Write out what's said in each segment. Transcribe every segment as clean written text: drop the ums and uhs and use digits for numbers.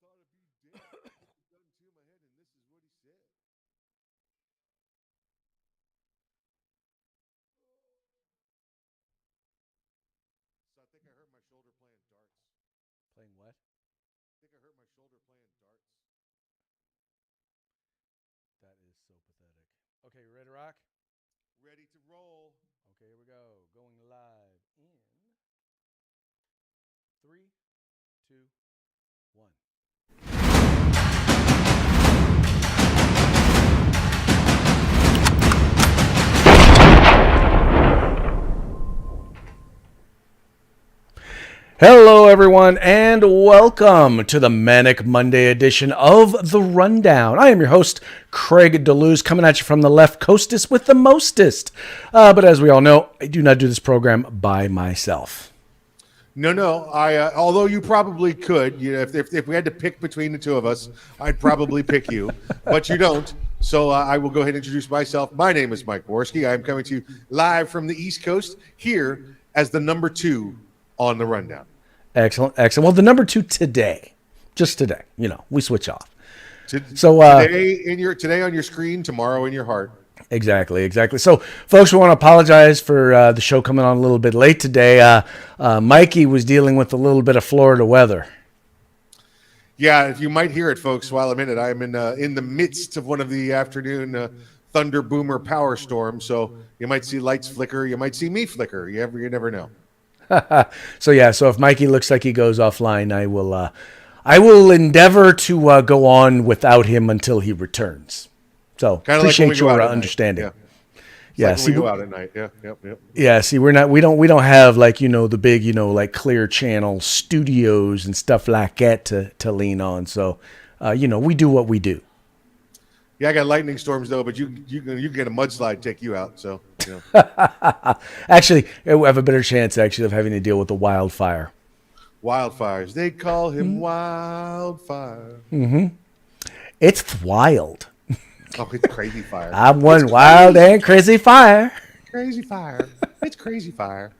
thought it'd be dead. I put the gun to my head, and this is what he said. So I think I hurt my shoulder playing darts. Playing what? I think I hurt my shoulder playing darts. That is so pathetic. Okay, you ready to rock? Ready to roll. Okay, here we go. Going live in three, two, one. Hello, everyone, and welcome to the Manic Monday edition of The Rundown. I am your host, Craig DeLuz, coming at you from the left coastest with the mostest. But as we all know, I do not do this program by myself. No. Although you probably could, if we had to pick between the two of us, I'd probably pick you, but you don't. So I will go ahead and introduce myself. My name is Mike Borski. I'm coming to you live from the East Coast here as the number 2 on the rundown. Excellent. Well, the number 2 today, just today, we switch off. Today on your screen, tomorrow in your heart. Exactly. So, folks, we want to apologize for the show coming on a little bit late today. Mikey was dealing with a little bit of Florida weather. Yeah, if you might hear it, folks, while I'm in it, I'm in the midst of one of the afternoon thunder boomer power storms. So you might see lights flicker. You might see me flicker. You never know. So if Mikey looks like he goes offline, I will endeavor to go on without him until he returns. So kind of appreciate like your understanding. Yeah. See, we go out at night. Yeah. Yep. Yeah. See, we don't have the big Clear Channel studios and stuff like that to lean on. So we do what we do. Yeah, I got lightning storms though, but you get a mudslide take you out. So actually, we have a better chance of having to deal with the wildfire. Wildfires. They call him Wildfire. Mm-hmm. It's wild. Oh, it's crazy fire. I'm one wild and crazy fire. Crazy fire. It's crazy fire.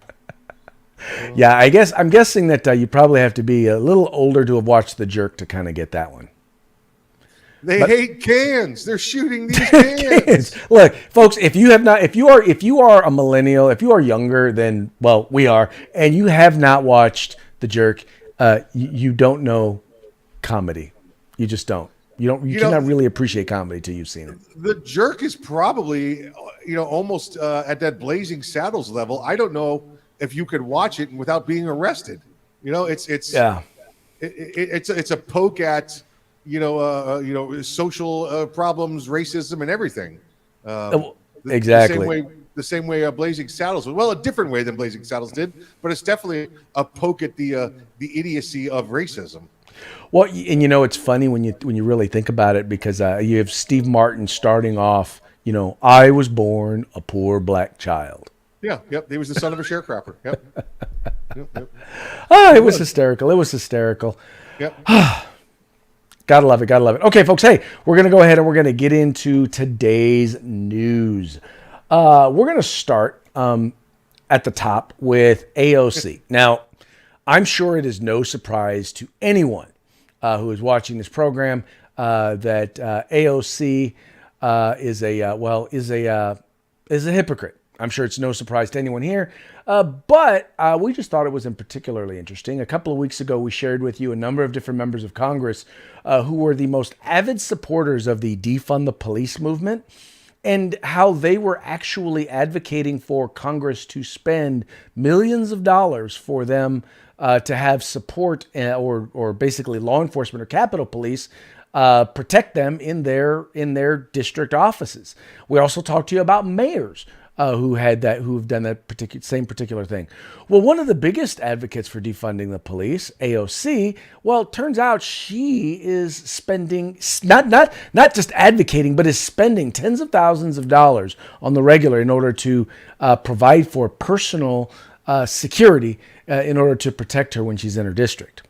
Yeah, I'm guessing that you probably have to be a little older to have watched The Jerk to kind of get that one. They hate cans. They're shooting these cans. Look, folks, if you are a millennial, if you are younger than, well, we are, and you have not watched The Jerk, you don't know comedy. You just don't. You cannot really appreciate comedy till you've seen it. The Jerk is probably, almost at that Blazing Saddles level. I don't know if you could watch it without being arrested. It's a poke at social problems, racism, and everything. Exactly. The same way Blazing Saddles was. Well, a different way than Blazing Saddles did, but it's definitely a poke at the idiocy of racism. Well, and it's funny when you really think about it, because you have Steve Martin starting off. I was born a poor black child. Yeah. Yep. He was the son of a sharecropper. Yep. Yep. It was hysterical. Yep. Gotta love it. Okay, folks, hey, we're going to go ahead and we're going to get into today's news. We're going to start at the top with AOC. Now, I'm sure it is no surprise to anyone who is watching this program that AOC is a hypocrite. I'm sure it's no surprise to anyone here, but we just thought it was particularly interesting. A couple of weeks ago, we shared with you a number of different members of Congress who were the most avid supporters of the defund the police movement, and how they were actually advocating for Congress to spend millions of dollars for them to have support or basically law enforcement or Capitol Police protect them in their district offices. We also talked to you about mayors who've done that particular thing. Well, one of the biggest advocates for defunding the police, AOC, well, it turns out she is spending not just advocating, but is spending tens of thousands of dollars on the regular in order to provide for personal security in order to protect her when she's in her district.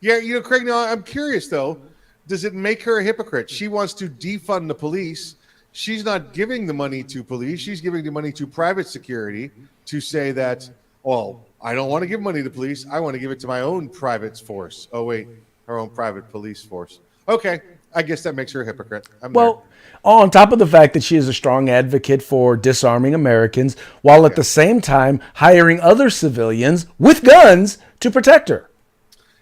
Yeah, Craig, now I'm curious though, does it make her a hypocrite? She wants to defund the police. She's not giving the money to police. She's giving the money to private security to say that, I don't want to give money to police. I want to give it to my own private force. Oh, wait, her own private police force. Okay, I guess that makes her a hypocrite. I'm Well, on top of the fact that she is a strong advocate for disarming Americans, while at the same time hiring other civilians with guns to protect her.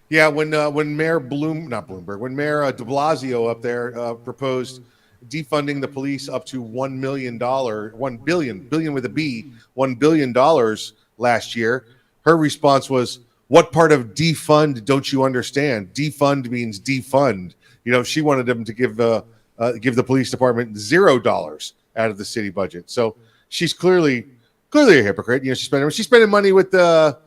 Yeah, when Mayor when Mayor De Blasio up there proposed defunding the police up to $1 billion with a B, $1 billion last year, her response was, "What part of defund don't you understand? Defund means defund." She wanted them to give the police department $0 out of the city budget. So she's clearly a hypocrite. She's spending money with the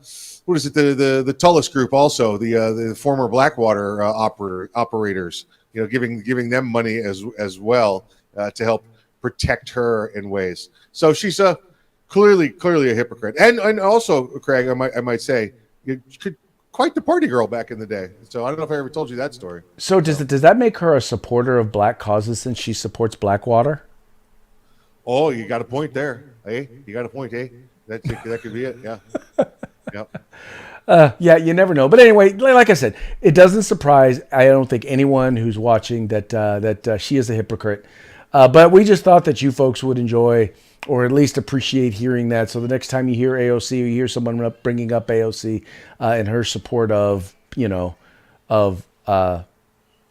what is it, the Tullis group, also the former Blackwater operators, giving them money as well to help protect her in ways. So she's clearly a hypocrite, and also, Craig, I might say, quite the party girl back in the day. So I don't know if I ever told you that story. So does that make her a supporter of black causes since she supports Blackwater? Oh, you got a point there. Hey, you got a point. Hey, that could be it. Yeah. Yep. Yeah, you never know. But anyway, like I said, it doesn't surprise, I don't think, anyone who's watching that she is a hypocrite. But we just thought that you folks would enjoy, or at least appreciate, hearing that. So the next time you hear AOC, or you hear someone bringing up AOC and her support of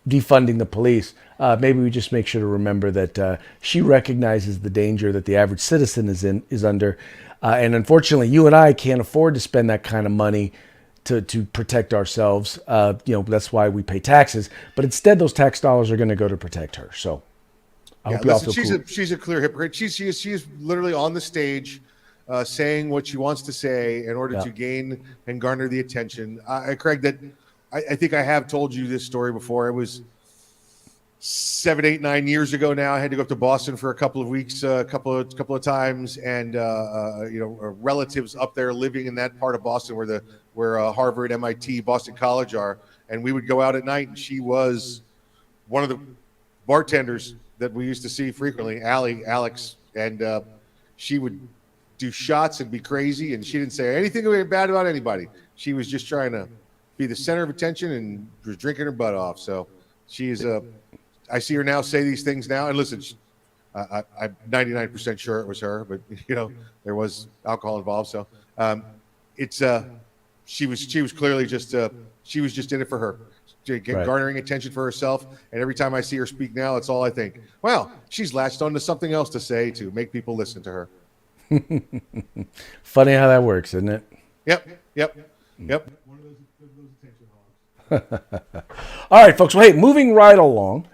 defunding the police, maybe we just make sure to remember that she recognizes the danger that the average citizen is under. And unfortunately, you and I can't afford to spend that kind of money to protect ourselves. That's why we pay taxes. But instead, those tax dollars are going to go to protect her. So I hope you all feel cool. She's a clear hypocrite. She is literally on the stage saying what she wants to say in order to gain and garner the attention. Craig, I think I have told you this story before. It was 7, 8, 9 years ago now. I had to go up to Boston for a couple of weeks, a couple of times, and relatives up there living in that part of Boston where Harvard, MIT, Boston College are, and we would go out at night. And she was one of the bartenders that we used to see frequently, Alex, and she would do shots and be crazy, and she didn't say anything bad about anybody. She was just trying to be the center of attention and was drinking her butt off. So she is I see her now say these things now, and listen, I'm 99% sure it was her, but there was alcohol involved. So she was clearly just she was just in it for her, garnering attention for herself. And every time I see her speak now, it's all I think, wow, she's latched onto something else to say to make people listen to her. Funny how that works, isn't it? Yep. One of those attention hogs. All right, folks. Well, hey, moving right along.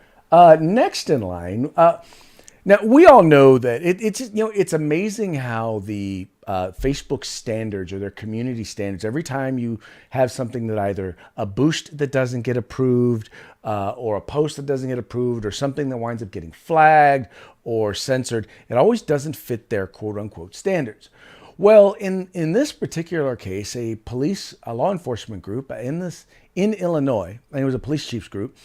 Next in line. Now we all know that it's amazing how the Facebook standards, or their community standards, every time you have something that either a boost that doesn't get approved, or a post that doesn't get approved, or something that winds up getting flagged or censored, it always doesn't fit their quote unquote standards. Well, in this particular case, a law enforcement group in Illinois, and it was a police chief's group,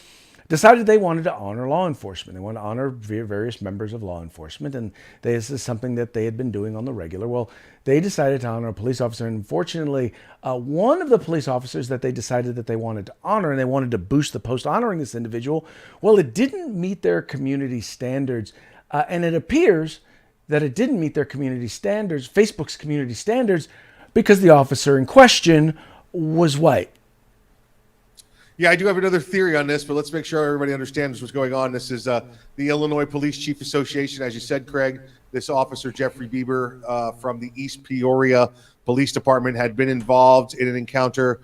decided they wanted to honor law enforcement. They wanted to honor various members of law enforcement, and this is something that they had been doing on the regular. Well, they decided to honor a police officer, and unfortunately, one of the police officers that they decided that they wanted to honor, and they wanted to boost the post honoring this individual, well, it didn't meet their community standards, and it appears that it didn't meet their community standards, Facebook's community standards, because the officer in question was white. Yeah, I do have another theory on this, but let's make sure everybody understands what's going on. This is the Illinois Police Chief Association, as you said, Craig. This officer, Jeffrey Bieber, from the East Peoria Police Department, had been involved in an encounter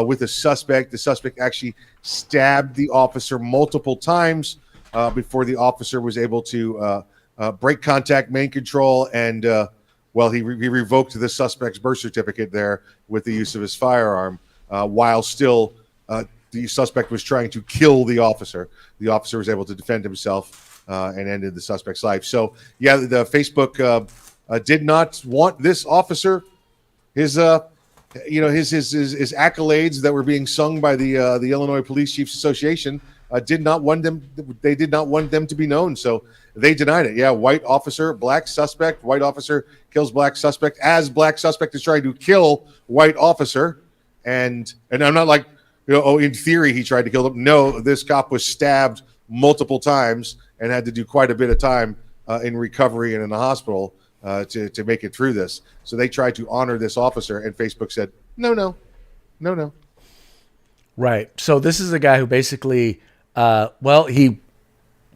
with a suspect. The suspect actually stabbed the officer multiple times before the officer was able to break contact, main control, and he revoked the suspect's birth certificate there with the use of his firearm, while still the suspect was trying to kill the officer. The officer was able to defend himself and ended the suspect's life. So, yeah, the Facebook did not want this officer, his accolades that were being sung by the Illinois Police Chiefs Association, did not want them. They did not want them to be known. So they denied it. Yeah, white officer, black suspect. White officer kills black suspect as black suspect is trying to kill white officer. And I'm not like in theory, he tried to kill them. No, this cop was stabbed multiple times and had to do quite a bit of time in recovery and in the hospital to make it through this. So they tried to honor this officer, and Facebook said, no. Right. So this is a guy who basically, he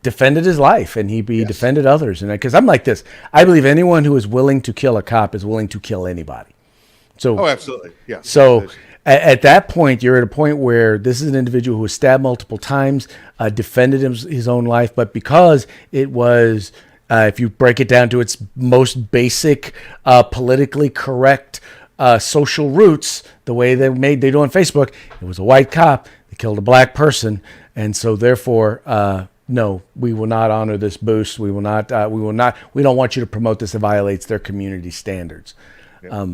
defended his life, and he defended others. And because I'm like this, I believe anyone who is willing to kill a cop is willing to kill anybody. So, absolutely, yeah. So at that point, you're at a point where this is an individual who was stabbed multiple times, defended his own life, but because it was, if you break it down to its most basic, politically correct social roots, the way they do on Facebook, it was a white cop that killed a black person, and so therefore, no, we will not honor this boost. We will not. We don't want you to promote this. It violates their community standards. Yeah.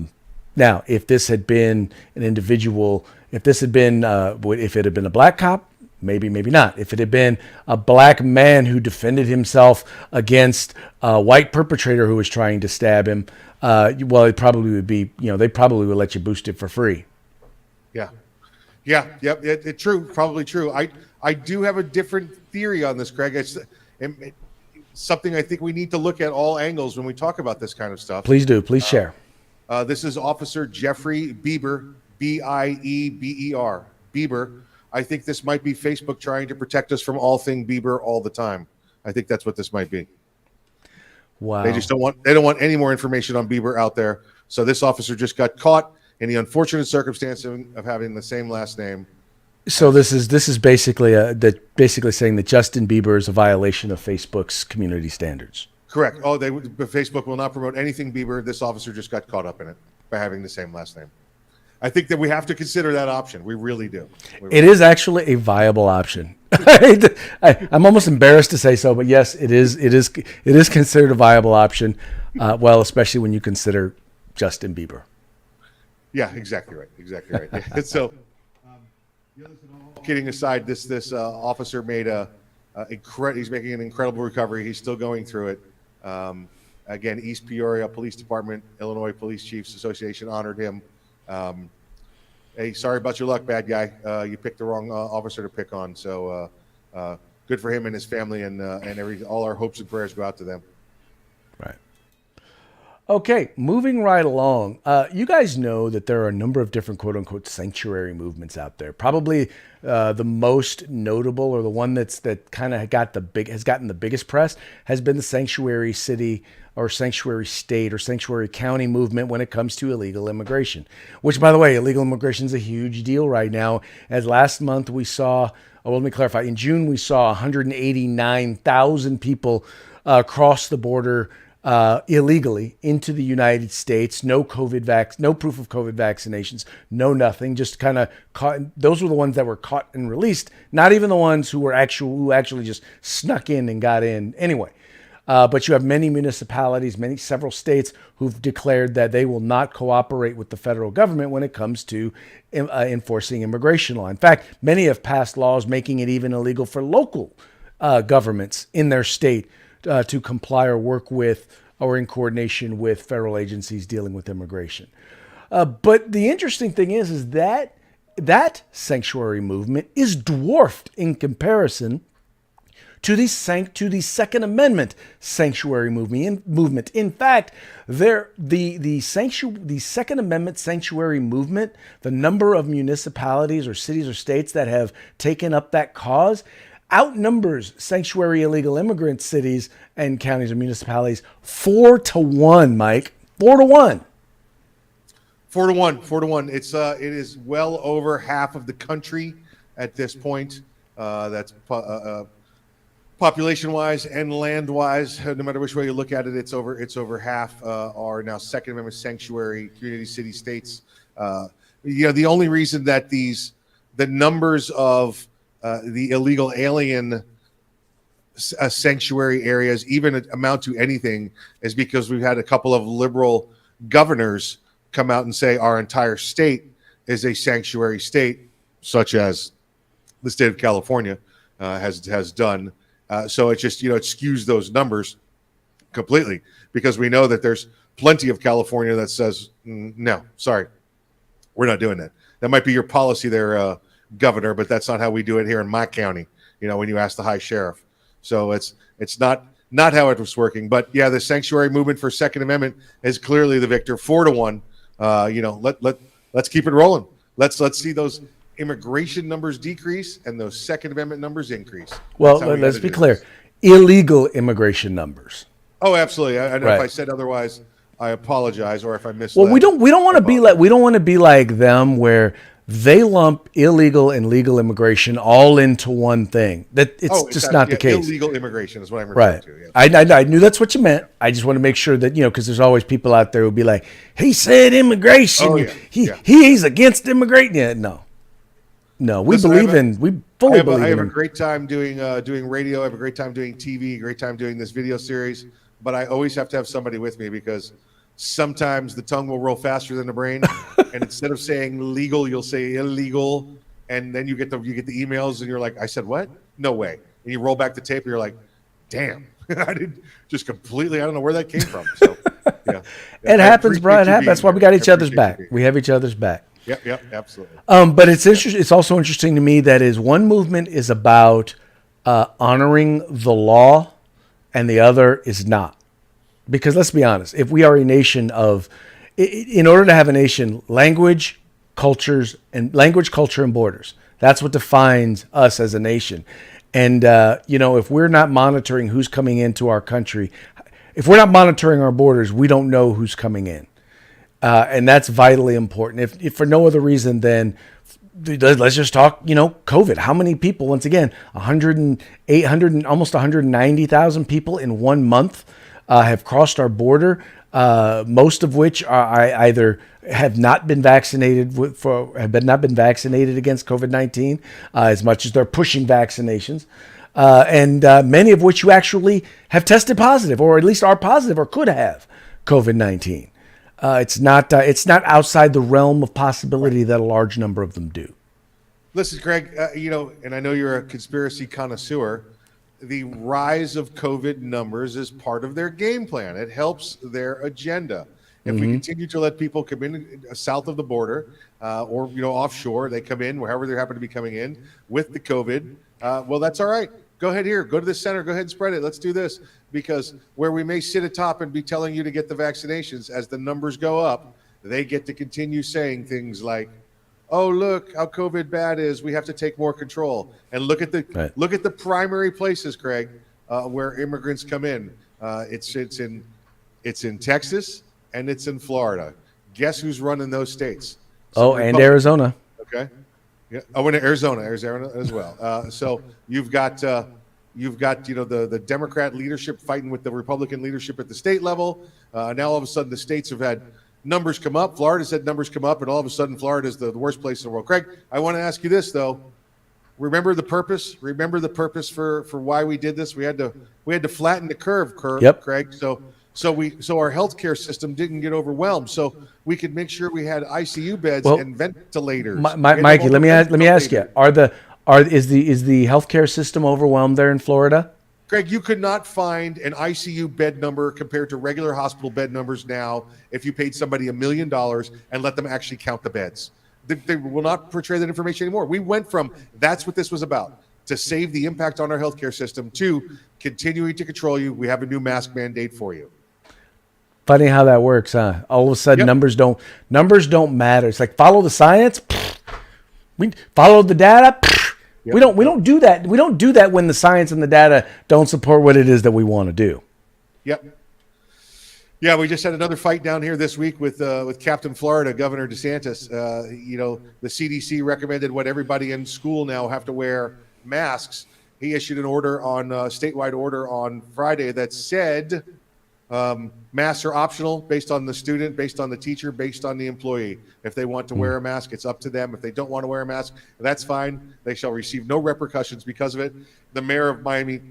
Now, if this had been an individual, if it had been a black cop, maybe not. If it had been a black man who defended himself against a white perpetrator who was trying to stab him, it probably would be, they probably would let you boost it for free. Yeah. Yep. It's true. Probably true. I do have a different theory on this, Craig. It's something I think we need to look at all angles when we talk about this kind of stuff. Please do. Please share. This is Officer Jeffrey Bieber, Bieber. Bieber. I think this might be Facebook trying to protect us from all thing Bieber all the time. I think that's what this might be. Wow. They don't want any more information on Bieber out there. So this officer just got caught in the unfortunate circumstance of having the same last name. So this is basically basically saying that Justin Bieber is a violation of Facebook's community standards. Correct. Facebook will not promote anything Bieber. This officer just got caught up in it by having the same last name. I think that we have to consider that option. We really do. It is actually a viable option. I'm almost embarrassed to say so, but yes, it is considered a viable option. Especially when you consider Justin Bieber. Yeah, exactly right. Yeah. So, kidding aside, this officer made he's making an incredible recovery. He's still going through it. Again, East Peoria Police Department, Illinois Police Chiefs Association honored him. Hey, sorry about your luck, bad guy. You picked the wrong officer to pick on. So good for him and his family, and all our hopes and prayers go out to them. Right. Okay, moving right along. You guys know that there are a number of different quote unquote sanctuary movements out there. Probably the most notable, or the one that kind of has gotten the biggest press, has been the sanctuary city or sanctuary state or sanctuary county movement when it comes to illegal immigration. Which, by the way, illegal immigration is a huge deal right now. As last month we saw, let me clarify. In June we saw 189,000 people cross the border illegally into the United States. No proof of COVID vaccinations, no nothing. Just kind of caught. Those were the ones that were caught and released. Not even the ones who actually just snuck in and got in anyway. But you have many municipalities, several states who've declared that they will not cooperate with the federal government when it comes to enforcing immigration law. In fact, many have passed laws making it even illegal for local governments in their state to comply or work with or in coordination with federal agencies dealing with immigration. But the interesting thing is that sanctuary movement is dwarfed in comparison to the Second Amendment sanctuary movement. In fact, the Second Amendment sanctuary movement, the number of municipalities or cities or states that have taken up that cause, outnumbers sanctuary illegal immigrant cities and counties or municipalities 4-1, Mike. 4-1. 4-1. It is well over half of the country at this point. That's population-wise and land-wise. No matter which way you look at it, it's over half are now Second Amendment sanctuary community city states. The only reason that the numbers of the illegal alien sanctuary areas even amount to anything is because we've had a couple of liberal governors come out and say our entire state is a sanctuary state, such as the state of California has done. So it just, it skews those numbers completely, because we know that there's plenty of California that says, no, sorry, we're not doing that. That might be your policy there, governor, but that's not how we do it here in my county. When you ask the high sheriff. So it's not how it was working. But yeah, the sanctuary movement for Second Amendment is clearly the victor, 4-1. Let's keep it rolling. Let's see those immigration numbers decrease and those Second Amendment numbers increase. Well, let's be clear. Illegal immigration numbers. Oh, absolutely. And Right. if I said otherwise, I apologize, or if I misled. Well, we don't want to be like them where they lump illegal and legal immigration all into one thing. That it's just not the case. Illegal immigration is what I'm referring Right. to. Yeah. I knew that's what you meant. I just want to make sure that, because there's always people out there who'll be like, he said immigration. Oh, yeah. He's against immigration. Yeah, no, we Listen, we fully believe I have in a great time doing radio. I have a great time doing TV, great time doing this video series. But I always have to have somebody with me because sometimes the tongue will roll faster than the brain. And instead of saying legal, you'll say illegal. And then you get the emails and you're like, I said what? No way. And you roll back the tape and you're like, damn. I did just completely, I don't know where that came from. So yeah. It happens, bro. It happens. That's why we got each other's back. We have each other's back. Yep, absolutely. But it's interesting. It's also interesting to me that is one movement is about honoring the law, and the other is not. Because let's be honest, if we are a nation in order to have a nation, language, culture, and borders. That's what defines us as a nation. And if we're not monitoring who's coming into our country, if we're not monitoring our borders, we don't know who's coming in. And that's vitally important. If for no other reason than let's just talk, COVID. How many people, once again, 108, almost 190,000 people in 1 month have crossed our border, most of which are either have not been vaccinated against COVID-19, as much as they're pushing vaccinations. And many of which you actually have tested positive, or at least are positive, or could have COVID-19. It's not outside the realm of possibility that a large number of them do. Listen, Greg, and I know you're a conspiracy connoisseur. The rise of COVID numbers is part of their game plan. It helps their agenda. If we continue to let people come in south of the border or offshore, they come in wherever they happen to be coming in with the COVID. Well, that's all right. Go ahead here. Go to the center. Go ahead and spread it. Let's do this. Because where we may sit atop and be telling you to get the vaccinations, as the numbers go up, they get to continue saying things like, "Oh, look how COVID bad is. We have to take more control." And look at the primary places, Craig, where immigrants come in. It's in Texas and it's in Florida. Guess who's running those states? And Arizona. Okay. Yeah. Oh, and Arizona as well. So you've got the Democrat leadership fighting with the Republican leadership at the state level. Now all of a sudden the states have had numbers come up. Florida's had numbers come up, and all of a sudden Florida is the worst place in the world. Craig, I want to ask you this though. Remember the purpose? Remember the purpose for why we did this? We had to flatten the curve, yep. Craig. So our healthcare system didn't get overwhelmed. So we could make sure we had ICU beds and ventilators. Mikey, let me ask you: is the healthcare system overwhelmed there in Florida? Greg, you could not find an ICU bed number compared to regular hospital bed numbers now if you paid somebody $1 million and let them actually count the beds. They will not portray that information anymore. We went from that's what this was about, to save the impact on our healthcare system, to continuing to control you. We have a new mask mandate for you. Funny how that works, huh? All of a sudden, numbers don't matter. It's like follow the science. We follow the data. Yep. We don't do that. We don't do that when the science and the data don't support what it is that we want to do. Yep. Yeah, we just had another fight down here this week with Captain Florida, Governor DeSantis. The CDC recommended what everybody in school now have to wear masks. He issued an order statewide order on Friday that said masks are optional based on the student, based on the teacher, based on the employee. If they want to wear a mask, it's up to them. If they don't want to wear a mask, that's fine. They shall receive no repercussions because of it. The mayor of Miami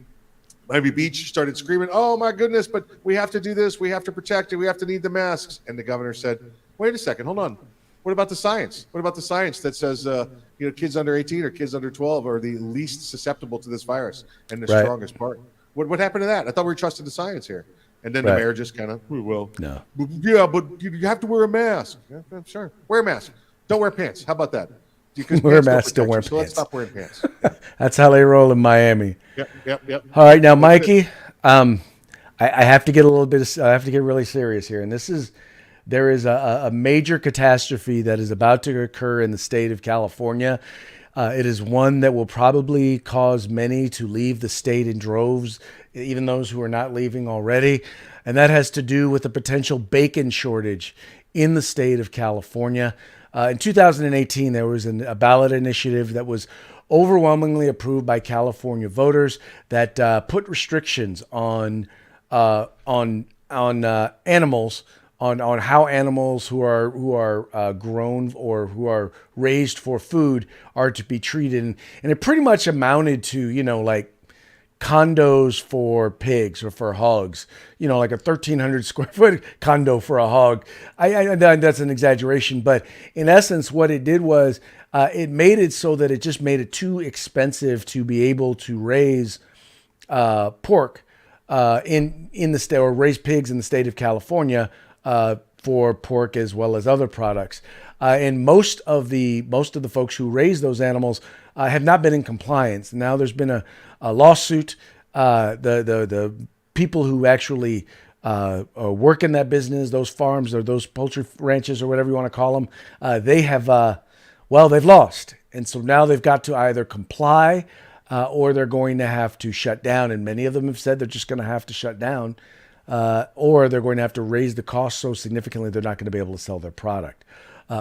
Beach started screaming, "Oh my goodness, but we have to do this. We have to protect it. We have to need the masks." And the governor said, "Wait a second, hold on. What about the science? What about the science that says kids under 18 or kids under 12 are the least susceptible to this virus and the strongest part? What happened to that? I thought we were trusting the science here." And then the mayor just kind of, no. Yeah, but you have to wear a mask. Yeah, sure. Wear a mask. Don't wear pants. How about that? Because Wear a pants don't mask, still protect wear you, so let's pants. stop wearing pants. That's how they roll in Miami. Yep. All right, now, That's it. Mikey, I have to get a little bit. I have to get really serious here, and there is a major catastrophe that is about to occur in the state of California. It is one that will probably cause many to leave the state in droves, even those who are not leaving already, and that has to do with the potential bacon shortage in the state of California. In 2018, there was a ballot initiative that was overwhelmingly approved by California voters that put restrictions on animals, on how animals who are grown or who are raised for food are to be treated, and it pretty much amounted to like condos for pigs or for hogs, like a 1,300 square foot condo for a hog. That's an exaggeration, but in essence, what it did was it made it so that it just made it too expensive to be able to raise pork in the state, or raise pigs in the state of California for pork as well as other products. And most of the folks who raise those animals have not been in compliance. Now there's been a lawsuit. The people who actually work in that business, those farms or those poultry ranches or whatever you want to call them, they've lost. And so now they've got to either comply or they're going to have to shut down. And many of them have said they're just going to have to shut down, or they're going to have to raise the cost so significantly they're not going to be able to sell their product.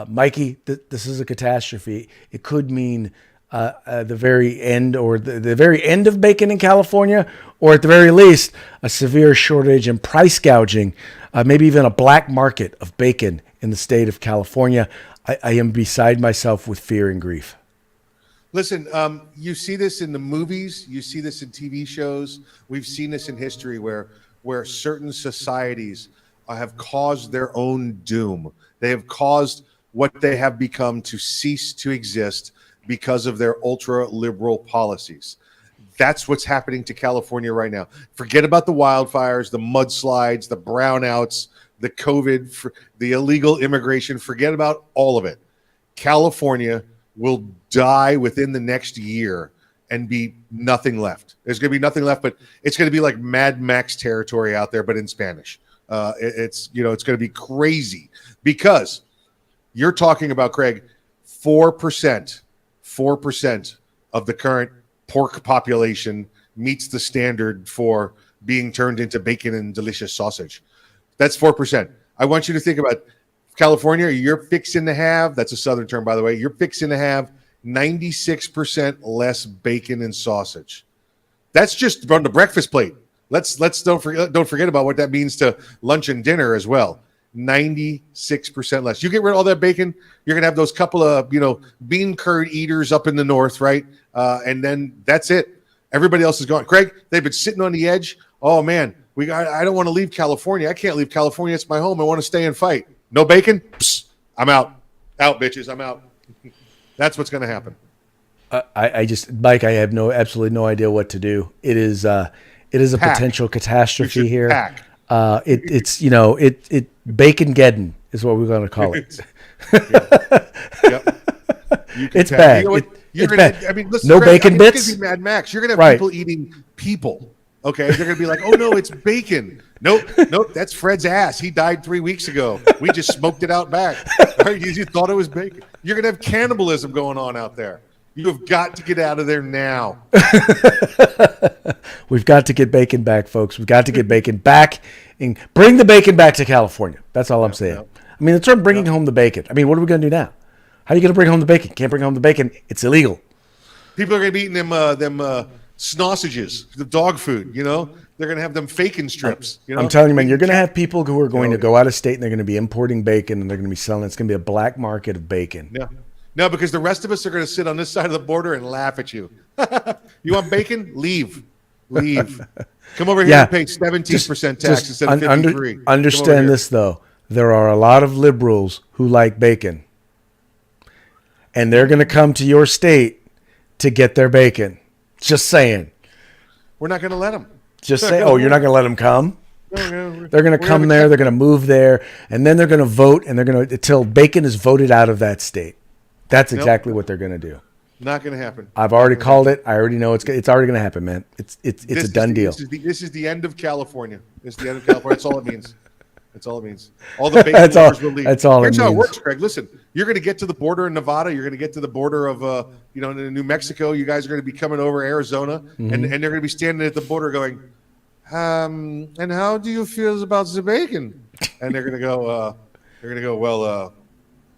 Mikey, this is a catastrophe. It could mean the very end, or the very end of bacon in California, or at the very least, a severe shortage and price gouging, maybe even a black market of bacon in the state of California. I am beside myself with fear and grief. Listen, you see this in the movies, you see this in TV shows. We've seen this in history where certain societies have caused their own doom. They have caused what they have become to cease to exist because of their ultra liberal policies. That's what's happening to California right now. Forget about the wildfires, the mudslides, the brownouts, the COVID, the illegal immigration. Forget about all of it. California will die within the next year and be nothing left. There's going to be nothing left, but it's going to be like Mad Max territory out there, but in Spanish. It's going to be crazy because you're talking about, Craig, 4% of the current pork population meets the standard for being turned into bacon and delicious sausage. That's 4%. I want you to think about California. You're fixing to have, that's a Southern term, by the way, you're fixing to have 96% less bacon and sausage. That's just on the breakfast plate. Let's don't forget about what that means to lunch and dinner as well. 96% less. You get rid of all that bacon, you're gonna have those couple of bean curd eaters up in the north, right? And then that's it. Everybody else is gone. Craig, they've been sitting on the edge. Oh man, I don't want to leave California. I can't leave California. It's my home. I want to stay and fight. No bacon? Psst, I'm out. Out, bitches. I'm out. That's what's going to happen. Mike, I have absolutely no idea what to do. It is a potential catastrophe here. Pack. It's Bacon-geddon is what we're going to call it. Yep. It's bad. It's bad. I mean, listen, no Craig, bacon bits. It's going to be Mad Max. You're going to have people eating people. Okay, they're going to be like, oh no, it's bacon. Nope, that's Fred's ass. He died 3 weeks ago. We just smoked it out back. You thought it was bacon. You're going to have cannibalism going on out there. You have got to get out of there now. We've got to get bacon back, folks. We've got to get bacon back and bring the bacon back to California. That's all I'm saying. I mean, the term bringing home the bacon. I mean, what are we going to do now? How are you going to bring home the bacon? Can't bring home the bacon. It's illegal. People are going to be eating them sausages, the dog food, They're going to have them bacon strips. I'm telling you, man, you're going to have people who are going to go out of state and they're going to be importing bacon and they're going to be selling. It's going to be a black market of bacon. Yeah. No, because the rest of us are going to sit on this side of the border and laugh at you. You want bacon? Leave. Come over here and pay 17% tax instead of 53%. Understand this, though. There are a lot of liberals who like bacon. And they're going to come to your state to get their bacon. Just saying. We're not going to let them. Just say, you're not going to let them come? No, they're going to come there. They're going to move there. And then they're going to vote. And they're going to, until bacon is voted out of that state. That's Nope. exactly what they're going to do. Not going to happen. I've already called it. I already know it's already going to happen, man. It's a done deal. This is the end of California. This is the end of California. That's all it means. That's all it means. All the bacon That's all. lovers will leave. That's all Here's it how it means. works, Craig. Listen, you're going to get to the border in Nevada. You're going to get to the border of, New Mexico. You guys are going to be coming over Arizona, Mm-hmm. and they're going to be standing at the border going, and how do you feel about the bacon? And they're going to go, well,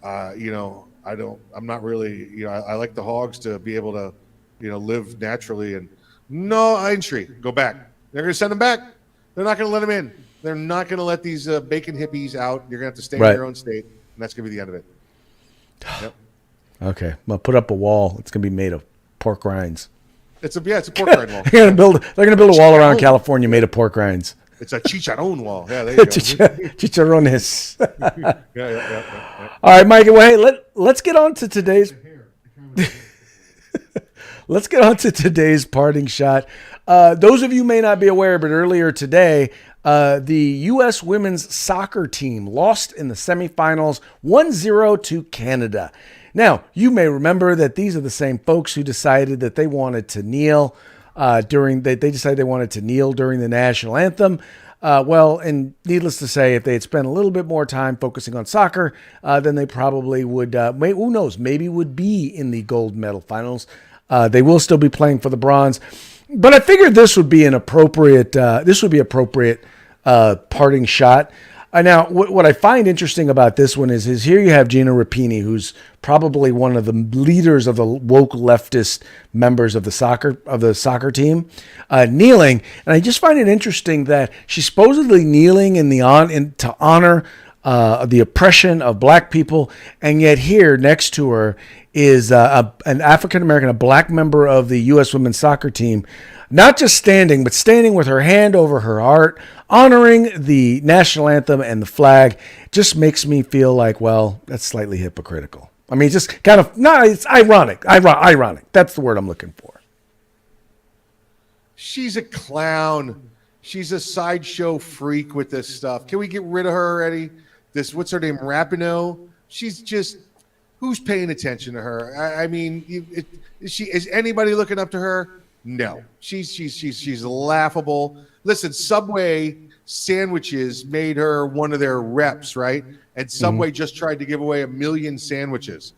I'm not really, I like the hogs to be able to, live naturally, and no entry. Go back. They're going to send them back. They're not going to let them in. They're not going to let these bacon hippies out. You're going to have to stay in your own state, and that's going to be the end of it. Yep. Okay, well, put up a wall. It's going to be made of pork rinds. It's a pork rind wall. They're going to build a wall around California made of pork rinds. It's a chicharron wall. Yeah, there you go. Chicharrones. Yeah. All right, Mike. Well, hey, let's get on to today's. Let's get on to today's parting shot. Those of you may not be aware, but earlier today, the U.S. women's soccer team lost in the semifinals 1-0 to Canada. Now, you may remember that these are the same folks who decided that they wanted to kneel during the national anthem. And needless to say, if they had spent a little bit more time focusing on soccer, then they probably would, who knows, maybe would be in the gold medal finals. They will still be playing for the bronze. But I figured this would be an appropriate, parting shot. Now, what I find interesting about this one is here you have Gina Rapini, who's probably one of the leaders of the woke leftist members of the soccer team, kneeling. And I just find it interesting that she's supposedly kneeling to honor the oppression of black people, and yet here next to her is an African American, a black member of the U.S. women's soccer team, not just standing, but standing with her hand over her heart, honoring the national anthem and the flag. Just makes me feel like, well, that's slightly hypocritical. I mean, just kind of, it's ironic. Ironic. That's the word I'm looking for. She's a clown. She's a sideshow freak with this stuff. Can we get rid of her already? What's her name? Rapinoe. She's just, who's paying attention to her? I mean, is anybody looking up to her? No. She's laughable. Listen, Subway sandwiches made her one of their reps, right? And Subway just tried to give away 1 million sandwiches.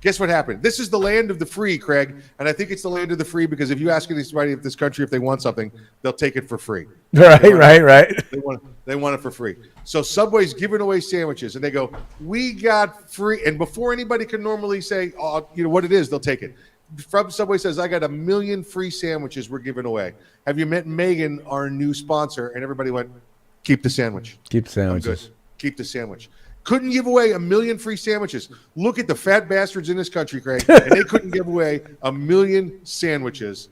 Guess what happened? This is the land of the free, Craig. And I think it's the land of the free because if you ask anybody in this country if they want something, they'll take it for free. Right. They want it for free. So Subway's giving away sandwiches, and they go, we got free. And before anybody can normally say, what it is, they'll take it. From Subway says, I got 1 million free sandwiches we're giving away. Have you met Megan, our new sponsor? And everybody went, keep the sandwich. Keep the sandwiches. I'm good. Keep the sandwich. Couldn't give away 1 million free sandwiches. Look at the fat bastards in this country, Craig, and they couldn't give away 1 million sandwiches.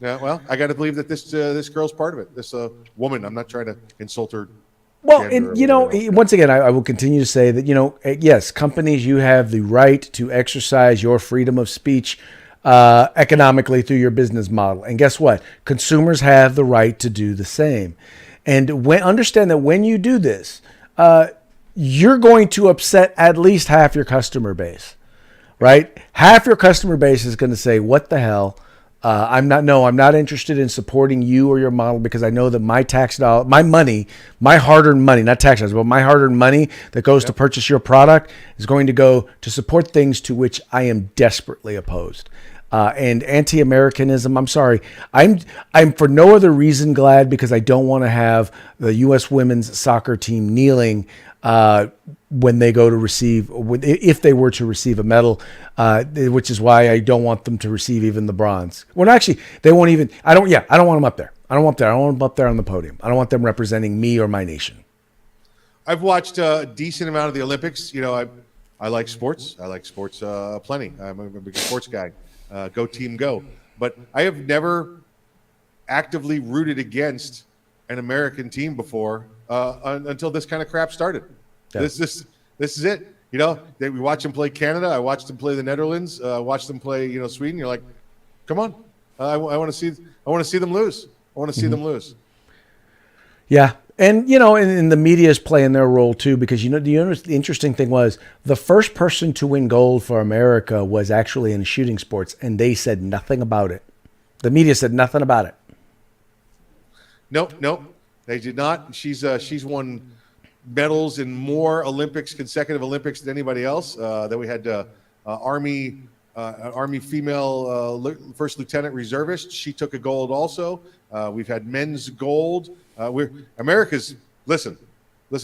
Yeah, well, I got to believe that this girl's part of it. This woman. I'm not trying to insult her. Well, and once again, I will continue to say that yes, companies, you have the right to exercise your freedom of speech economically through your business model, and guess what? Consumers have the right to do the same. And understand that when you do this, you're going to upset at least half your customer base, right? Half your customer base is going to say, what the hell? I'm not interested in supporting you or your model because I know that my tax dollar, my money, my hard-earned money, not tax dollars, but my hard-earned money that goes to purchase your product is going to go to support things to which I am desperately opposed. And anti-Americanism, I'm sorry. I'm for no other reason glad because I don't want to have the U.S. women's soccer team kneeling when they go to receive, if they were to receive a medal, which is why I don't want them to receive even the bronze. Well, actually, they won't even. I don't want them up there. I don't want them up there on the podium. I don't want them representing me or my nation. I've watched a decent amount of the Olympics. I like sports. I like sports plenty. I'm a big sports guy. Go team, go! But I have never actively rooted against an American team before until this kind of crap started. Yeah. This is it. We watch them play Canada. I watched them play the Netherlands. Watched them play Sweden. You're like, come on! I want to see them lose. I want to see them lose. Yeah, And, and the media is playing their role too, because, the interesting thing was the first person to win gold for America was actually in shooting sports, and they said nothing about it. The media said nothing about it. Nope, they did not. She's won medals in more consecutive Olympics than anybody else. Then we had Army female first lieutenant reservist. She took a gold also. We've had men's gold. Listen,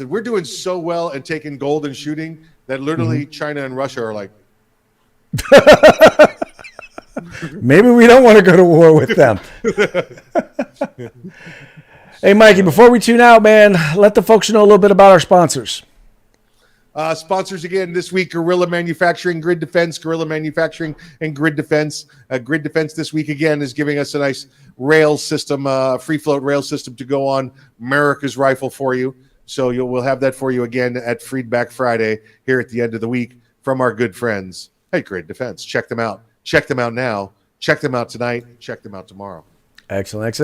we're doing so well and taking gold in shooting that literally China and Russia are like, maybe we don't want to go to war with them. Hey, Mikey, before we tune out, man, let the folks know a little bit about our sponsors. Sponsors again this week: Guerrilla Manufacturing, Grid Defense, Guerrilla Manufacturing, and Grid Defense. Grid Defense this week again is giving us a nice rail system, free float rail system to go on America's rifle for you. So we'll have that for you again at Freedback Friday here at the end of the week from our good friends at Grid Defense. Check them out. Check them out now. Check them out tonight. Check them out tomorrow. Excellent.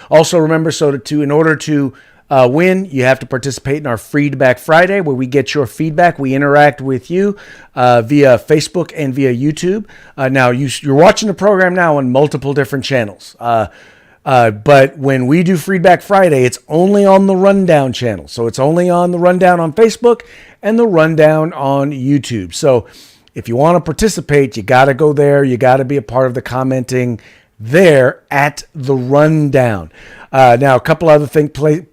Also remember, in order to win, you have to participate in our Feedback Friday, where we get your feedback. We interact with you via Facebook and via YouTube. Now, you're watching the program now on multiple different channels. But when we do Feedback Friday, it's only on the Rundown channel. So it's only on the Rundown on Facebook and the Rundown on YouTube. So if you want to participate, you got to go there. You got to be a part of the commenting there at the Rundown. Now, a couple other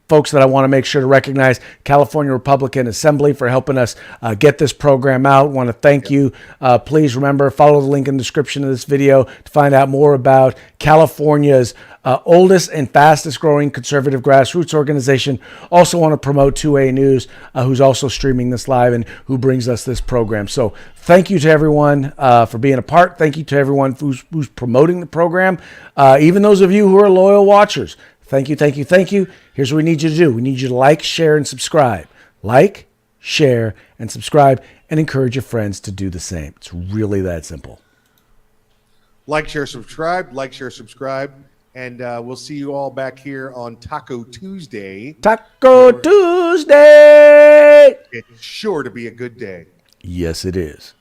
folks that I want to make sure to recognize: California Republican Assembly for helping us get this program out. Want to thank you. Please remember, follow the link in the description of this video to find out more about California's oldest and fastest growing conservative grassroots organization. Also want to promote 2A News, who's also streaming this live and who brings us this program. So thank you to everyone for being a part. Thank you to everyone who's promoting the program. Even those of you who are loyal watchers, thank you. Here's what we need you to do. We need you to like, share, and subscribe. Like, share, and subscribe, and encourage your friends to do the same. It's really that simple. Like, share, subscribe. And we'll see you all back here on Taco Tuesday. Taco Tuesday! It's sure to be a good day. Yes, it is.